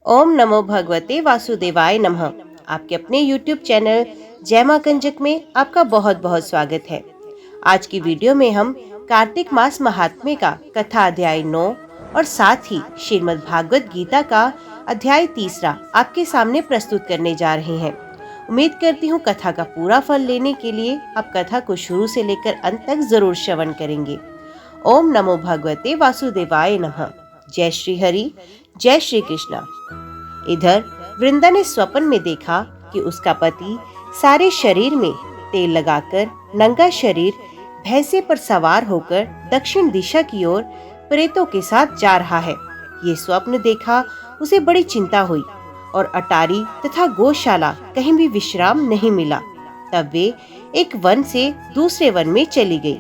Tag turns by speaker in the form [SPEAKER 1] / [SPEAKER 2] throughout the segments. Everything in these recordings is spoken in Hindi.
[SPEAKER 1] ओम नमो भगवते वासुदेवाय नमः। आपके अपने YouTube चैनल जय मां कंजक में आपका बहुत बहुत स्वागत है। आज की वीडियो में हम कार्तिक मास महात्म्य का कथा अध्याय 9 और साथ ही श्रीमद् भागवत गीता का अध्याय 3 आपके सामने प्रस्तुत करने जा रहे हैं। उम्मीद करती हूँ कथा का पूरा फल लेने के लिए आप कथा को शुरू से लेकर अंत तक जरूर श्रवण करेंगे। ओम नमो भगवते वासुदेवाय नमः। जय श्री हरि, जय श्री कृष्णा। इधर वृंदा ने स्वप्न में देखा कि उसका पति सारे शरीर में तेल लगाकर नंगा शरीर भैंसे पर सवार होकर दक्षिण दिशा की ओर प्रेतों के साथ जा रहा है। ये स्वप्न देखा उसे बड़ी चिंता हुई और अटारी तथा गौशाला कहीं भी विश्राम नहीं मिला। तब वे एक वन से दूसरे वन में चली गई।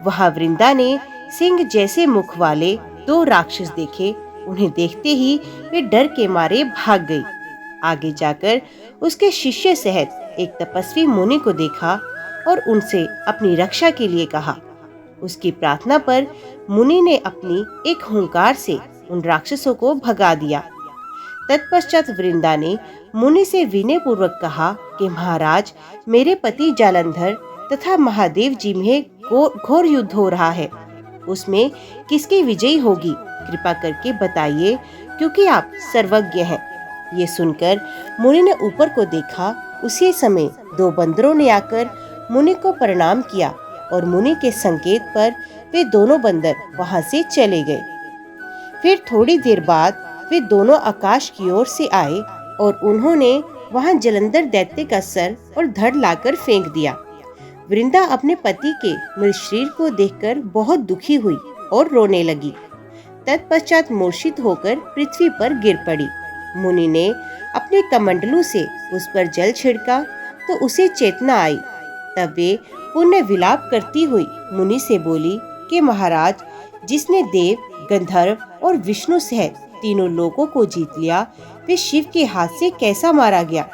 [SPEAKER 1] वहां वृंदा ने सिंह जैसे मुख वाले 2 राक्षस देखे। उन्हें देखते ही वे डर के मारे भाग गई। आगे जाकर उसके शिष्य सहित एक तपस्वी मुनि को देखा और उनसे अपनी रक्षा के लिए कहा। उसकी प्रार्थना पर मुनि ने अपनी एक हुंकार से उन राक्षसों को भगा दिया। तत्पश्चात वृंदा ने मुनि से विनय पूर्वक कहा कि महाराज, मेरे पति जालंधर तथा महादेव जी में घोर युद्ध हो रहा है। उसमें किसकी विजयी होगी, कृपा करके बताइए, क्योंकि आप सर्वज्ञ हैं। ये सुनकर मुनि ने ऊपर को देखा। उसी समय 2 बंदरों ने आकर मुनि को प्रणाम किया और मुनि के संकेत पर वे दोनों बंदर वहां से चले गए। फिर थोड़ी देर बाद वे दोनों आकाश की ओर से आए और उन्होंने वहां जलंधर दैत्य का सर और धड़ लाकर फेंक दिया। वृंदा अपने पति के मृत शरीर को देखकर बहुत दुखी हुई और रोने लगी। तत्पश्चात मूर्छित होकर पृथ्वी पर गिर पड़ी। मुनि ने अपने कमंडलू से उस पर जल छिड़का तो उसे चेतना आई। तब वे पुण्य विलाप करती हुई मुनि से बोली कि महाराज, जिसने देव, गंधर्व और विष्णु सहित तीनों लोकों को जीत लिया, वे शिव के हाथ से कैसा मारा गया?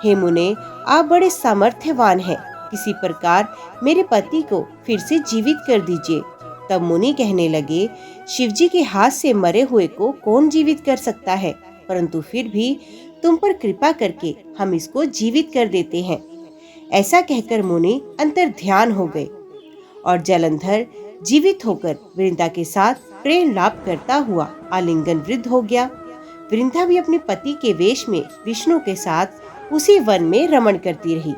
[SPEAKER 1] हे मुने, आप बड़े सामर्थ्यवान हैं। किसी प्रकार मेरे पति को फिर से जीवित कर दीजिए। तब मुनि कहने लगे, शिवजी के हाथ से मरे हुए को कौन जीवित कर सकता है, परंतु फिर भी तुम पर कृपा करके हम इसको जीवित कर देते हैं। ऐसा कहकर मुनि अंतर ध्यान हो गए और जलंधर जीवित होकर वृंदा के साथ प्रेम लाभ करता हुआ आलिंगन वृद्ध हो गया। वृंदा भी अपने पति के वेश में विष्णु के साथ उसी वन में रमण करती रही।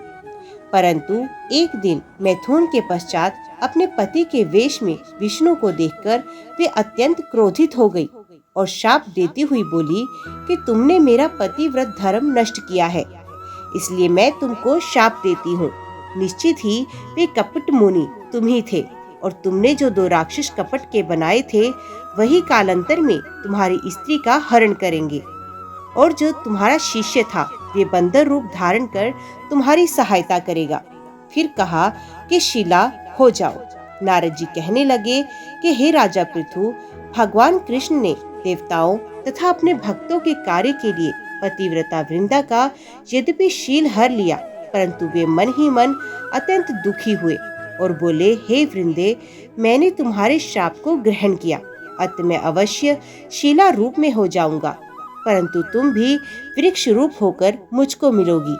[SPEAKER 1] परंतु एक दिन मैथुन के पश्चात अपने पति के वेश में विष्णु को देखकर वे अत्यंत क्रोधित हो गई और शाप देती हुई बोली कि तुमने मेरा पतिव्रत धर्म नष्ट किया है, इसलिए मैं तुमको शाप देती हूँ। निश्चित ही वे कपट मुनि तुम ही थे और तुमने जो 2 राक्षस कपट के बनाए थे, वही कालांतर में तुम्हारी स्त्री का हरण करेंगे। और जो तुम्हारा शिष्य था, वे बंदर रूप धारण कर तुम्हारी सहायता करेगा। फिर कहा कि शिला हो जाओ। नारद जी कहने लगे कि हे राजा पृथु, भगवान कृष्ण ने देवताओं तथा अपने भक्तों के कार्य के लिए पतिव्रता वृंदा का यद्यपि शील हर लिया, परंतु वे मन ही मन अत्यंत दुखी हुए और बोले, हे वृंदे, मैंने तुम्हारे श्राप को ग्रहण किया, अतः मैं अवश्य शीला रूप में हो जाऊंगा, परंतु तुम भी वृक्ष रूप होकर मुझको मिलोगी।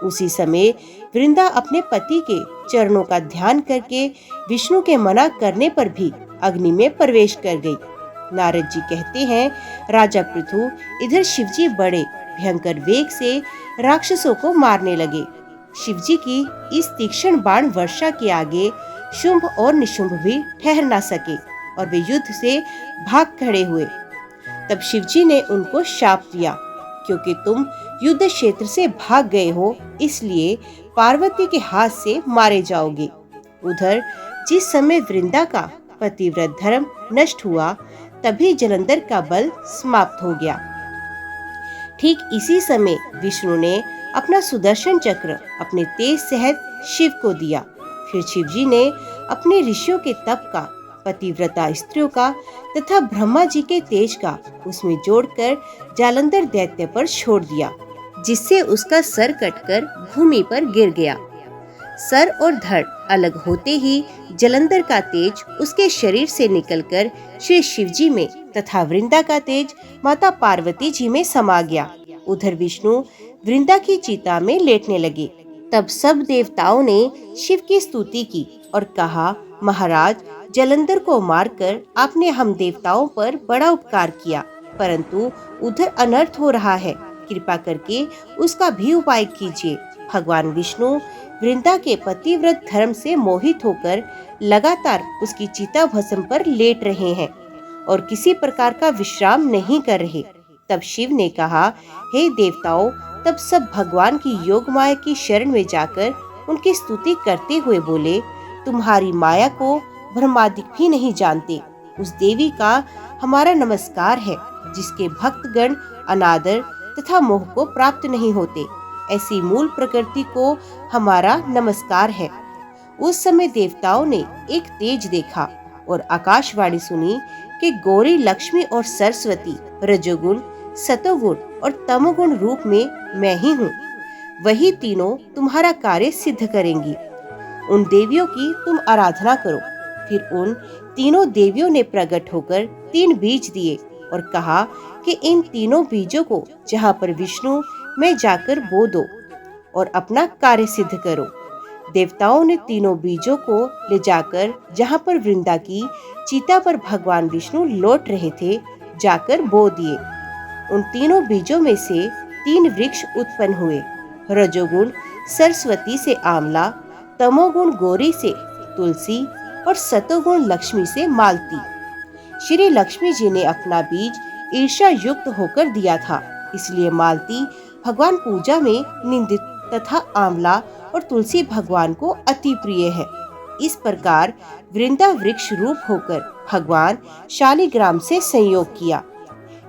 [SPEAKER 1] उसी समय वृंदा अपने पति के चरणों का ध्यान करके विष्णु के मना करने पर भी अग्नि में प्रवेश कर गई। नारद जी कहते हैं, राजा पृथु, इधर शिवजी बड़े भयंकर वेग से राक्षसों को मारने लगे। शिवजी की इस तीक्ष्ण बाण वर्षा के आगे शुंभ और निशुंभ भी ठहर न सके और वे युद्ध से भाग खड़े हुए। तब शिवजी ने उनको शाप दिया, क्योंकि तुम युद्ध क्षेत्र से भाग गए हो, इसलिए पार्वती के हाथ से मारे जाओगे। उधर जिस समय वृंदा का पतिव्रत धर्म नष्ट हुआ, तभी जलंधर का बल समाप्त हो गया। ठीक इसी समय विष्णु ने अपना सुदर्शन चक्र अपने तेज सहित शिव को दिया। फिर शिवजी ने अपने ऋषियों के तप का, पतिव्रता स्त्रियों का तथा ब्रह्मा जी के तेज का उसमें जोड़कर जालंधर दैत्य पर छोड़ दिया, जिससे उसका सर कटकर भूमि पर गिर गया। सर और धड़ अलग होते ही जलंधर का तेज उसके शरीर से निकलकर श्री शिवजी में तथा वृंदा का तेज माता पार्वती जी में समा गया। उधर विष्णु वृंदा की चिता में लेटने लगे। तब सब देवताओं ने शिव की स्तुति की और कहा, महाराज, जलंधर को मारकर आपने हम देवताओं पर बड़ा उपकार किया, परंतु उधर अनर्थ हो रहा है, कृपा करके उसका भी उपाय कीजिए। भगवान विष्णु वृंदा के पतिव्रत धर्म से मोहित होकर लगातार उसकी चिता भस्म पर लेट रहे हैं और किसी प्रकार का विश्राम नहीं कर रहे। तब शिव ने कहा, हे देवताओं, तब सब भगवान की योग माया की शरण में जाकर उनकी स्तुति करते हुए बोले, तुम्हारी माया को ब्रह्मादिक भी नहीं जानते। उस देवी का हमारा नमस्कार है जिसके भक्तगण अनादर तथा मोह को प्राप्त नहीं होते। ऐसी मूल प्रकृति को हमारा नमस्कार है। उस समय देवताओं ने एक तेज देखा और आकाशवाणी सुनी कि गौरी, लक्ष्मी और सरस्वती रजोगुण, सतोगुण और तमोगुण रूप में मैं ही हूँ। वही तीनों तुम्हारा कार्य सिद्ध करेंगी। उन देवियों की तुम आराधना करो। फिर उन तीनों देवियों ने प्रकट होकर 3 बीज दिए और कहा कि इन तीनों बीजों को जहाँ पर विष्णु में जाकर बो दो और अपना कार्य सिद्ध करो। देवताओं ने तीनों बीजों को ले जाकर जहाँ पर वृंदा की चिता पर भगवान विष्णु लौट रहे थे जाकर बो दिए। उन तीनों बीजों में से 3 वृक्ष उत्पन्न हुए। रजोगुण सरस्वती से आंवला, तमोगुण गौरी से तुलसी और सतोगुण लक्ष्मी से मालती। श्री लक्ष्मी जी ने अपना बीज ईर्ष्या युक्त होकर दिया था, इसलिए मालती भगवान पूजा में निंदित तथा आंवला और तुलसी भगवान को अति प्रिय है। इस प्रकार वृंदा वृक्ष रूप होकर भगवान शालिग्राम से संयोग किया।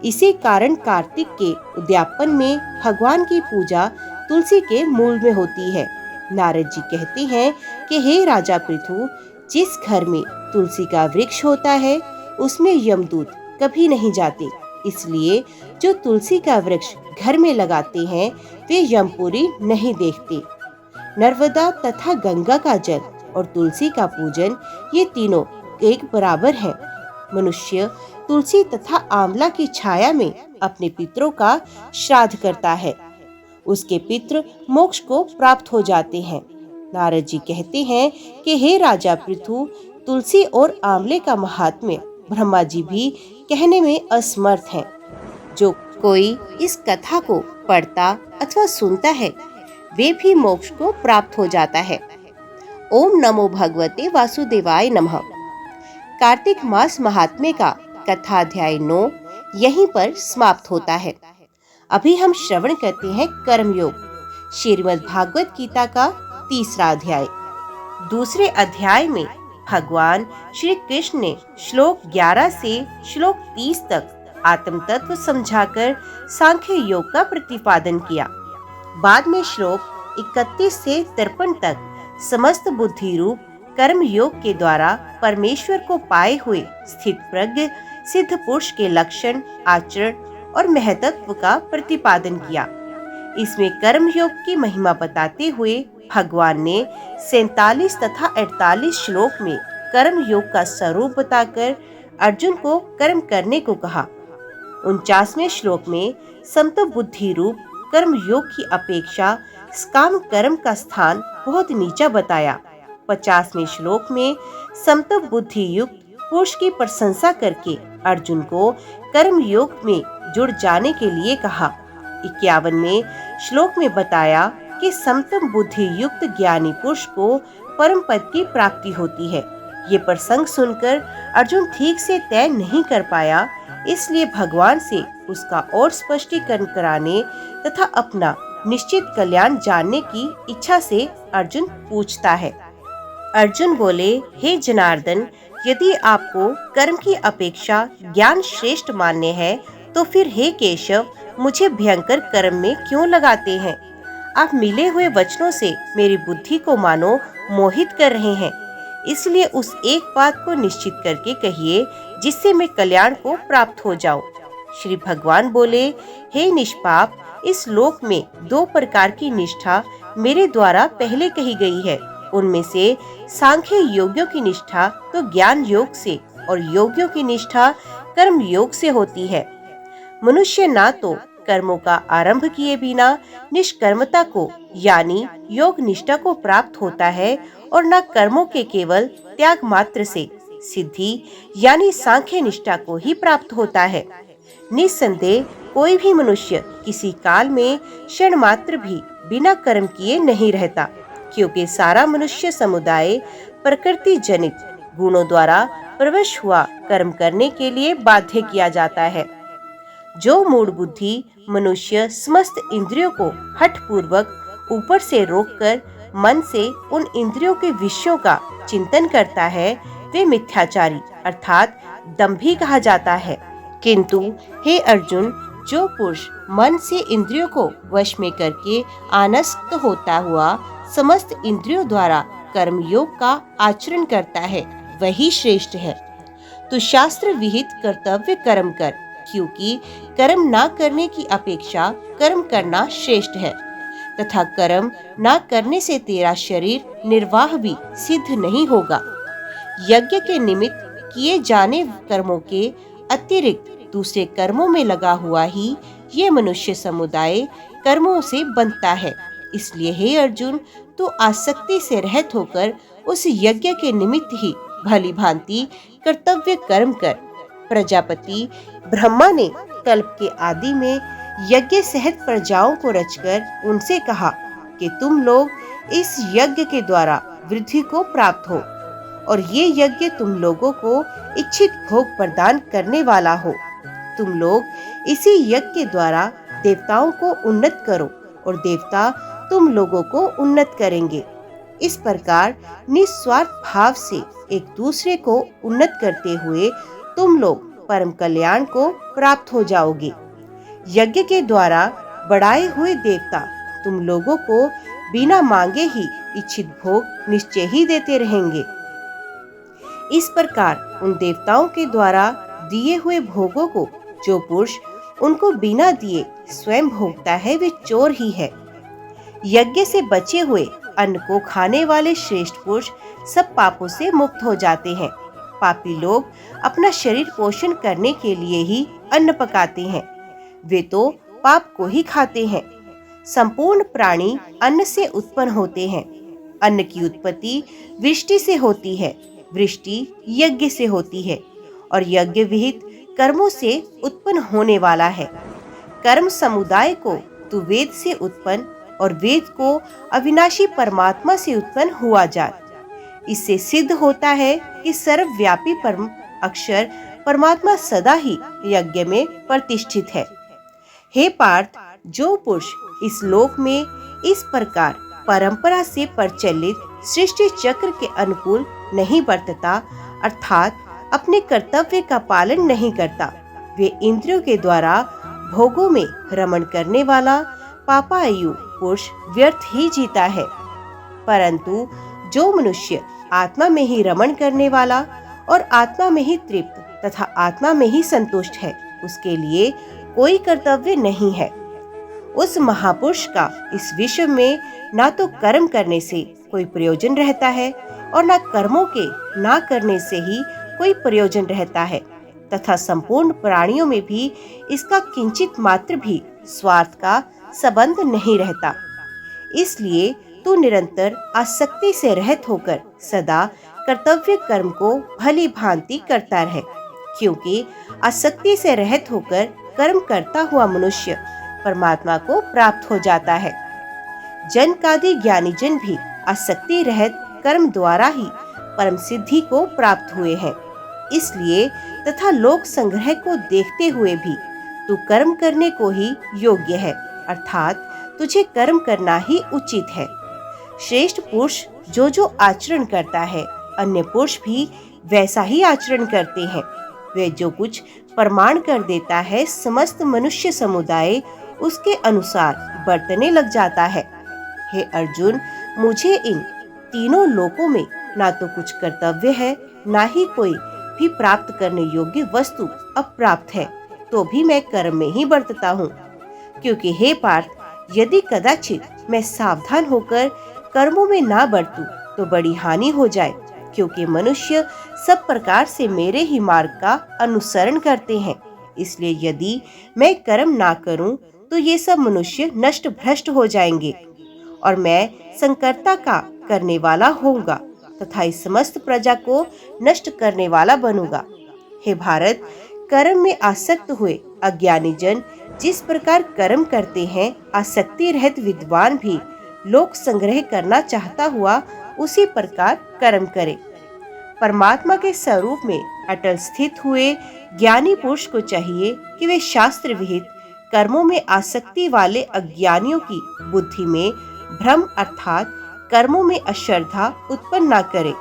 [SPEAKER 1] इसी कारण कार्तिक के उद्यापन में भगवान की पूजा तुलसी के मूल में होती है। नारद जी कहते हैं कि हे राजा पृथु, जिस घर में तुलसी का वृक्ष होता है उसमें यमदूत कभी नहीं जाते, इसलिए जो तुलसी का वृक्ष घर में लगाते हैं वे यमपुरी नहीं देखते। नर्मदा तथा गंगा का जल और तुलसी का पूजन, ये तीनों एक बराबर हैं। मनुष्य तुलसी तथा आंवला की छाया में अपने पितरों का श्राद्ध करता है, उसके पितृ मोक्ष को प्राप्त हो जाते हैं। नारद जी कहते हैं कि हे राजा पृथु, तुलसी और आंवले का महात्म्य ब्रह्मा जी भी कहने में असमर्थ हैं। जो कोई इस कथा को पढ़ता अथवा सुनता है वे भी मोक्ष को प्राप्त हो जाता है। ओम नमो भगवते वासुदेवाय नमः। कार्तिक मास महात्म्य का कथा अध्याय 9 यहीं पर समाप्त होता है। अभी हम श्रवण करते हैं कर्मयोग, श्रीमद् भागवत गीता का 3रा अध्याय। दूसरे अध्याय में भगवान श्री कृष्ण ने श्लोक 11 से श्लोक 30 तक आत्म तत्व समझाकर सांख्य योग का प्रतिपादन किया। बाद में श्लोक 31 से 53 तक समस्त बुद्धि रूप कर्म योग के द्वारा परमेश्वर को पाए हुए स्थित प्रज्ञ सिद्ध पुरुष के लक्षण, आचरण और महत्व का प्रतिपादन किया। इसमें कर्म योग की महिमा बताते हुए भगवान ने 47 तथा 48 श्लोक में कर्म योग का स्वरूप बताकर अर्जुन को कर्म करने को कहा। 49वें श्लोक में समत्व बुद्धि रूप कर्म योग की अपेक्षा काम कर्म का स्थान बहुत नीचा बताया। 50वें श्लोक में समत्व बुद्धि युक्त पुरुष की प्रशंसा करके अर्जुन को कर्म योग में जुड़ जाने के लिए कहा। 51वें श्लोक में बताया कि समत्व बुद्धि युक्त ज्ञानी पुरुष को परम पद की प्राप्ति होती है। ये प्रसंग सुनकर अर्जुन ठीक से तय नहीं कर पाया, इसलिए भगवान से उसका और स्पष्टीकरण कराने तथा अपना निश्चित कल्याण जानने की इच्छा से अर्जुन पूछता है। अर्जुन बोले, हे जनार्दन, यदि आपको कर्म की अपेक्षा ज्ञान श्रेष्ठ मानने हैं तो फिर हे केशव, मुझे भयंकर कर्म में क्यों लगाते हैं? आप मिले हुए वचनों से मेरी बुद्धि को मानो मोहित कर रहे हैं, इसलिए उस एक बात को निश्चित करके कहिए जिससे मैं कल्याण को प्राप्त हो जाऊं। श्री भगवान बोले, हे निष्पाप, इस लोक में 2 प्रकार की निष्ठा मेरे द्वारा पहले कही गई है। उनमें से सांख्य योगियों की निष्ठा तो ज्ञान योग से और योगियों की निष्ठा कर्म योग से होती है। मनुष्य ना तो कर्मों का आरंभ किए बिना निष्कर्मता को यानी योग निष्ठा को प्राप्त होता है और न कर्मों के केवल त्याग मात्र से सिद्धि यानी सांख्य निष्ठा को ही प्राप्त होता है। निस्संदेह कोई भी मनुष्य किसी काल में क्षण मात्र भी बिना कर्म किए नहीं रहता, क्योंकि सारा मनुष्य समुदाय प्रकृति जनित गुणों द्वारा प्रवश हुआ कर्म करने के लिए बाध्य किया जाता है। जो मूढ़ बुद्धि मनुष्य समस्त इंद्रियों को हठ पूर्वक ऊपर से रोककर मन से उन इंद्रियों के विषयों का चिंतन करता है, वे मिथ्याचारी अर्थात दंभी कहा जाता है। किंतु हे अर्जुन, जो पुरुष मन से इंद्रियों को वश में करके आनस्त होता हुआ समस्त इंद्रियों द्वारा कर्म योग का आचरण करता है, वही श्रेष्ठ है। तो शास्त्र विहित कर्तव्य कर्म कर, क्योंकि कर्म ना करने की अपेक्षा कर्म करना श्रेष्ठ है, तथा कर्म ना करने से तेरा शरीर निर्वाह भी सिद्ध नहीं होगा। यज्ञ के निमित्त किए जाने कर्मों के अतिरिक्त दूसरे कर्मों में लगा हुआ ही ये मनुष्य समुदाय कर्मों से बनता है। इसलिए हे अर्जुन, तू आसक्ति से रहित होकर उस यज्ञ के निमित्त ही भली भांति कर्तव्य कर्म कर। प्रजापति ब्रह्मा ने कल्प के आदि में यज्ञ सहित प्रजाओं को रचकर उनसे कहा कि तुम लोग इस यज्ञ के द्वारा वृद्धि को प्राप्त हो, और ये यज्ञ तुम लोगों को इच्छित भोग प्रदान करने वाला हो। तुम लोग इसी यज्ञ के द्वारा देवताओं को उन्नत करो, और देवता तुम लोगों को उन्नत करेंगे। इस प्रकार निस्वार्थ भाव से एक दूसरे को उन्नत करते हुए तुम लोग परम कल्याण को प्राप्त हो जाओगे। यज्ञ के द्वारा बढ़ाए हुए देवता तुम लोगों को बिना मांगे ही इच्छित भोग निश्चय ही देते रहेंगे। इस प्रकार उन देवताओं के द्वारा दिए हुए भोगों को जो पुरुष उनको बिना दिए स्वयं भोगता है, वे चोर ही है। यज्ञ से बचे हुए अन्न को खाने वाले श्रेष्ठ पुरुष सब पापों से मुक्त हो जाते हैं। पापी लोग अपना शरीर पोषण करने के लिए ही अन्न पकाते हैं, वे तो पाप को ही खाते हैं। संपूर्ण प्राणी अन्न से उत्पन्न होते हैं। अन्न की उत्पत्ति वृष्टि से होती है, वृष्टि यज्ञ से होती है, और यज्ञ विहित कर्मों से उत्पन्न होने वाला है। कर्म समुदाय को तू वेद से उत्पन्न और वेद को अविनाशी परमात्मा से उत्पन्न हुआ जात। इससे सिद्ध होता है कि सर्वव्यापी परम अक्षर परमात्मा सदा ही यज्ञ में प्रतिष्ठित है। हे पार्थ, जो पुरुष इस लोक में इस प्रकार परंपरा से प्रचलित सृष्टि चक्र के अनुकूल नहीं बरतता, अर्थात अपने कर्तव्य का पालन नहीं करता, वे इंद्रियों के द्वारा भोगों में रमण करने वाला पापायु पुरुष व्यर्थ ही जीता है। परंतु जो मनुष्य आत्मा में ही रमण करने वाला और आत्मा में ही तृप्त तथा आत्मा में ही संतुष्ट है, उसके लिए कोई कर्तव्य नहीं है। उस महापुरुष का इस विश्व में ना तो कर्म करने से कोई प्रयोजन रहता है और न कर्मों के ना करने से ही कोई प्रयोजन रहता है, तथा संपूर्ण प्राणियों में भी इसका किंचित मात्र भी स्वार्थ का संबंध नहीं रहता। इसलिए तू निरंतर आसक्ति से रहित होकर सदा कर्तव्य कर्म को भली भांति करता रहे, क्योंकि आसक्ति से रहित होकर कर्म करता हुआ मनुष्य परमात्मा को प्राप्त हो जाता है। जनकादि ज्ञानी जन भी आसक्ति रहित कर्म द्वारा ही परम सिद्धि को प्राप्त हुए हैं। इसलिए तथा लोक संग्रह को देखते हुए भी तू कर्म करने को ही योग्य है, अर्थात तुझे कर्म करना ही उचित है। श्रेष्ठ पुरुष जो जो आचरण करता है, अन्य पुरुष भी वैसा ही आचरण करते हैं। वे जो कुछ प्रमाण कर देता है, समस्त मनुष्य समुदाय उसके अनुसार बरतने लग जाता है। हे अर्जुन, मुझे इन तीनों लोकों में ना तो कुछ कर्तव्य है, ना ही कोई भी प्राप्त करने योग्य वस्तु अप्राप्त है, तो भी मैं कर्म में ही बरतता हूँ। क्योंकि हे पार्थ, यदि कदाचित मैं सावधान होकर कर्मों में ना बरतूं तो बड़ी हानि हो जाए, क्योंकि मनुष्य सब प्रकार से मेरे ही मार्ग का अनुसरण करते हैं। इसलिए यदि मैं कर्म ना करूं तो ये सब मनुष्य नष्ट भ्रष्ट हो जाएंगे और मैं संकर्ता का करने वाला होऊंगा तथा इस समस्त प्रजा को नष्ट करने वाला बनूंगा। हे भारत, कर्म में आसक्त हुए अज्ञानी जन जिस प्रकार कर्म करते हैं, आसक्ति रहित विद्वान भी लोक संग्रह करना चाहता हुआ उसी प्रकार कर्म करे। परमात्मा के स्वरूप में अटल स्थित हुए ज्ञानी पुरुष को चाहिए कि वे शास्त्र विहित कर्मों में आसक्ति वाले अज्ञानियों की बुद्धि में भ्रम अर्थात कर्मों में अश्रद्धा उत्पन्न न करे,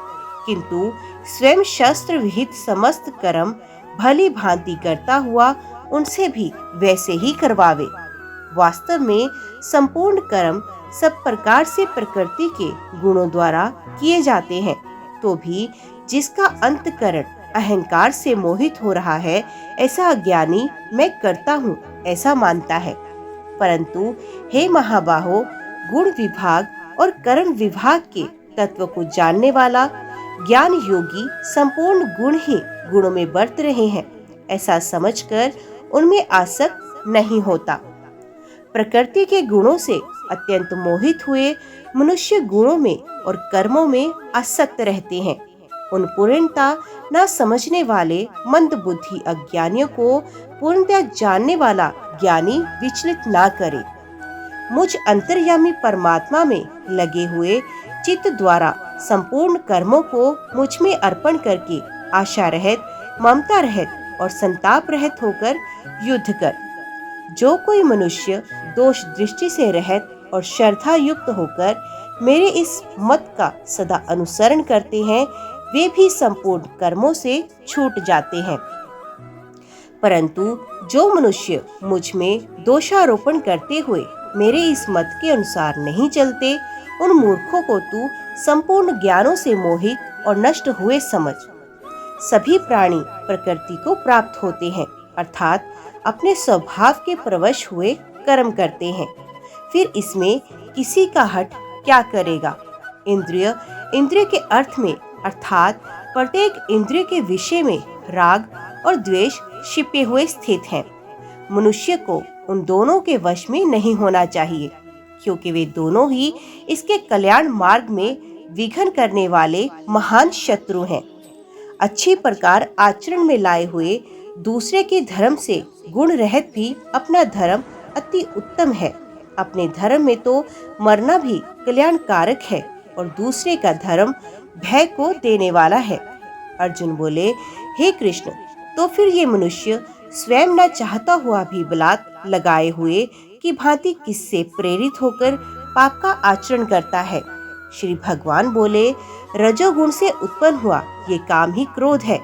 [SPEAKER 1] किंतु स्वयं शास्त्र विहित समस्त कर्म भली भांति करता हुआ उनसे भी वैसे ही करवावे। वास्तव में संपूर्ण कर्म सब प्रकार से प्रकृति के गुणों द्वारा किए जाते हैं, तो भी जिसका अंतकरण अहंकार से मोहित हो रहा है, ऐसा अज्ञानी मैं करता हूँ ऐसा मानता है। परंतु हे महाबाहो, गुण विभाग और कर्म विभाग के तत्व को जानने वाला ज्ञान योगी संपूर्ण गुण ही गुणों में बरत रहे हैं ऐसा समझकर उनमें आसक्त नहीं होता। प्रकृति के गुणों से अत्यंत मोहित हुए मनुष्य गुणों में और कर्मों में आसक्त रहते हैं। उन पूर्णता न समझने वाले मंद बुद्धि अज्ञानियों को पूर्णतः जानने वाला ज्ञानी विचलित ना करे। मुझ अंतर्यामी परमात्मा में लगे हुए चित्त द्वारा संपूर्ण कर्मों को मुझ में अर्पण करके आशा रहित, ममता रहित और संताप रहित होकर युद्ध कर। जो कोई मनुष्य दोष दृष्टि से रहित और श्रद्धा युक्त होकर मेरे इस मत का सदा अनुसरण करते हैं, वे भी संपूर्ण कर्मों से छूट जाते हैं। परंतु जो मनुष्य मुझ में दोषारोपण करते हुए मेरे इस मत के अनुसार नहीं चलते, उन मूर्खों को तू संपूर्ण ज्ञानों से मोहित और नष्ट हुए समझ। सभी प्राणी प्रकृति को प्राप्त होते हैं, अर्थात अपने स्वभाव के प्रवश हुए कर्म करते हैं। फिर इसमें किसी का हट क्या करेगा। इंद्रिय के अर्थ में अर्थात प्रत्येक इंद्रिय के विषय में राग और द्वेष छिपे हुए स्थित हैं। मनुष्य को उन दोनों के वश में नहीं होना चाहिए, क्योंकि वे दोनों ही इसके कल्याण मार्ग में विघ्न करने वाले महान शत्रु हैं। अच्छी प्रकार आचरण में लाए हुए दूसरे के धर्म से गुण रहित भी अपना धर्म अति उत्तम है। अपने धर्म में तो मरना भी कल्याणकारक है और दूसरे का धर्म भय को देने वाला है। अर्जुन बोले, हे कृष्ण, तो फिर ये मनुष्य स्वयं न चाहता हुआ भी बलात् लगाए हुए कि भांति किससे प्रेरित होकर पाप का आचरण करता है। श्री भगवान बोले, रजोगुण से उत्पन्न हुआ ये काम ही क्रोध है।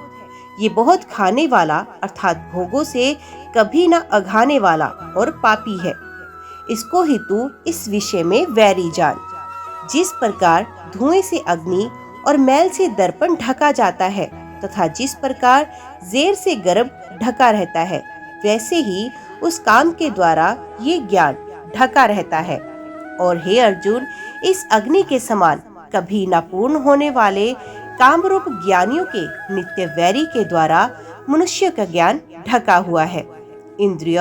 [SPEAKER 1] ये बहुत खाने वाला अर्थात भोगों से कभी न अघाने वाला और पापी है। इसको ही तू इस विषय में वैरी जान। जिस प्रकार धुएं से अग्नि और मैल से दर्पण ढका जाता है तथा जिस प्रकार जेर से गर्भ ढका रहता है, वैसे ही उस काम के द्वारा ये ज्ञान ढका रहता है। और हे अर्जुन, इस अग्नि के समान कभी न पूर्ण होने वाले कामरूप ज्ञानियों के नित्य वैरी के द्वारा मनुष्य का ज्ञान ढका हुआ है। इंद्रिय,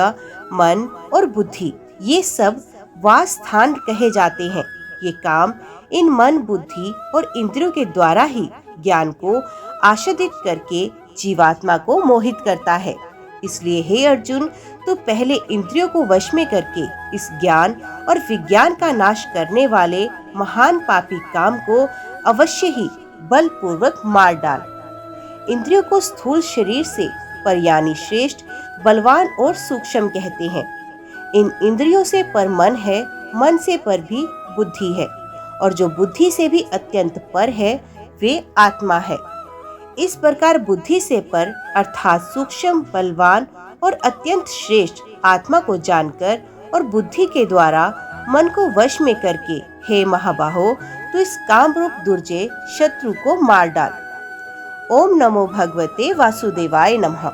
[SPEAKER 1] मन और बुद्धि ये सब वास स्थान कहे जाते हैं। ये काम इन मन, बुद्धि और इंद्रियों के द्वारा ही ज्ञान को आच्छादित करके जीवात्मा को मोहित करता है। इसलिए हे अर्जुन, तू पहले इंद्रियों को वश में करके इस ज्ञान और विज्ञान का नाश करने वाले महान पापी काम को अवश्य ही बलपूर्वक मार डाल। इंद्रियों को स्थूल शरीर से पर यानी श्रेष्ठ, बलवान और सूक्ष्म कहते हैं। इन इंद्रियों से पर मन है, मन से पर भी बुद्धि है, और जो बुद्धि से भी अत्यंत पर है वे आत्मा है। इस प्रकार बुद्धि से पर अर्थात सूक्ष्म, बलवान और अत्यंत श्रेष्ठ आत्मा को जानकर और बुद्धि के द्वारा मन को वश में करके, हे महाबाहो, तो इस काम रूप दुर्जय शत्रु को मार डाल। ओम नमो भगवते वासुदेवाय नमः।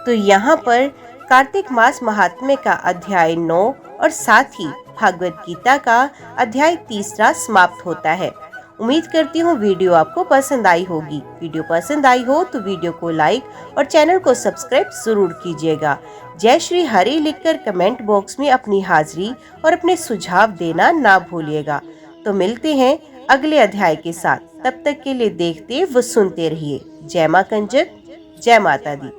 [SPEAKER 1] तो यहाँ पर कार्तिक मास महात्म्य का अध्याय 9 और साथ ही भागवत गीता का अध्याय 3 समाप्त होता है। उम्मीद करती हूँ वीडियो आपको पसंद आई होगी। वीडियो पसंद आई हो तो वीडियो को लाइक और चैनल को सब्सक्राइब जरूर कीजिएगा। जय श्री हरि लिखकर कमेंट बॉक्स में अपनी हाजिरी और अपने सुझाव देना ना भूलिएगा। तो मिलते हैं अगले अध्याय के साथ। तब तक के लिए देखते व सुनते रहिए। जय मां कंजक, जय माता दी।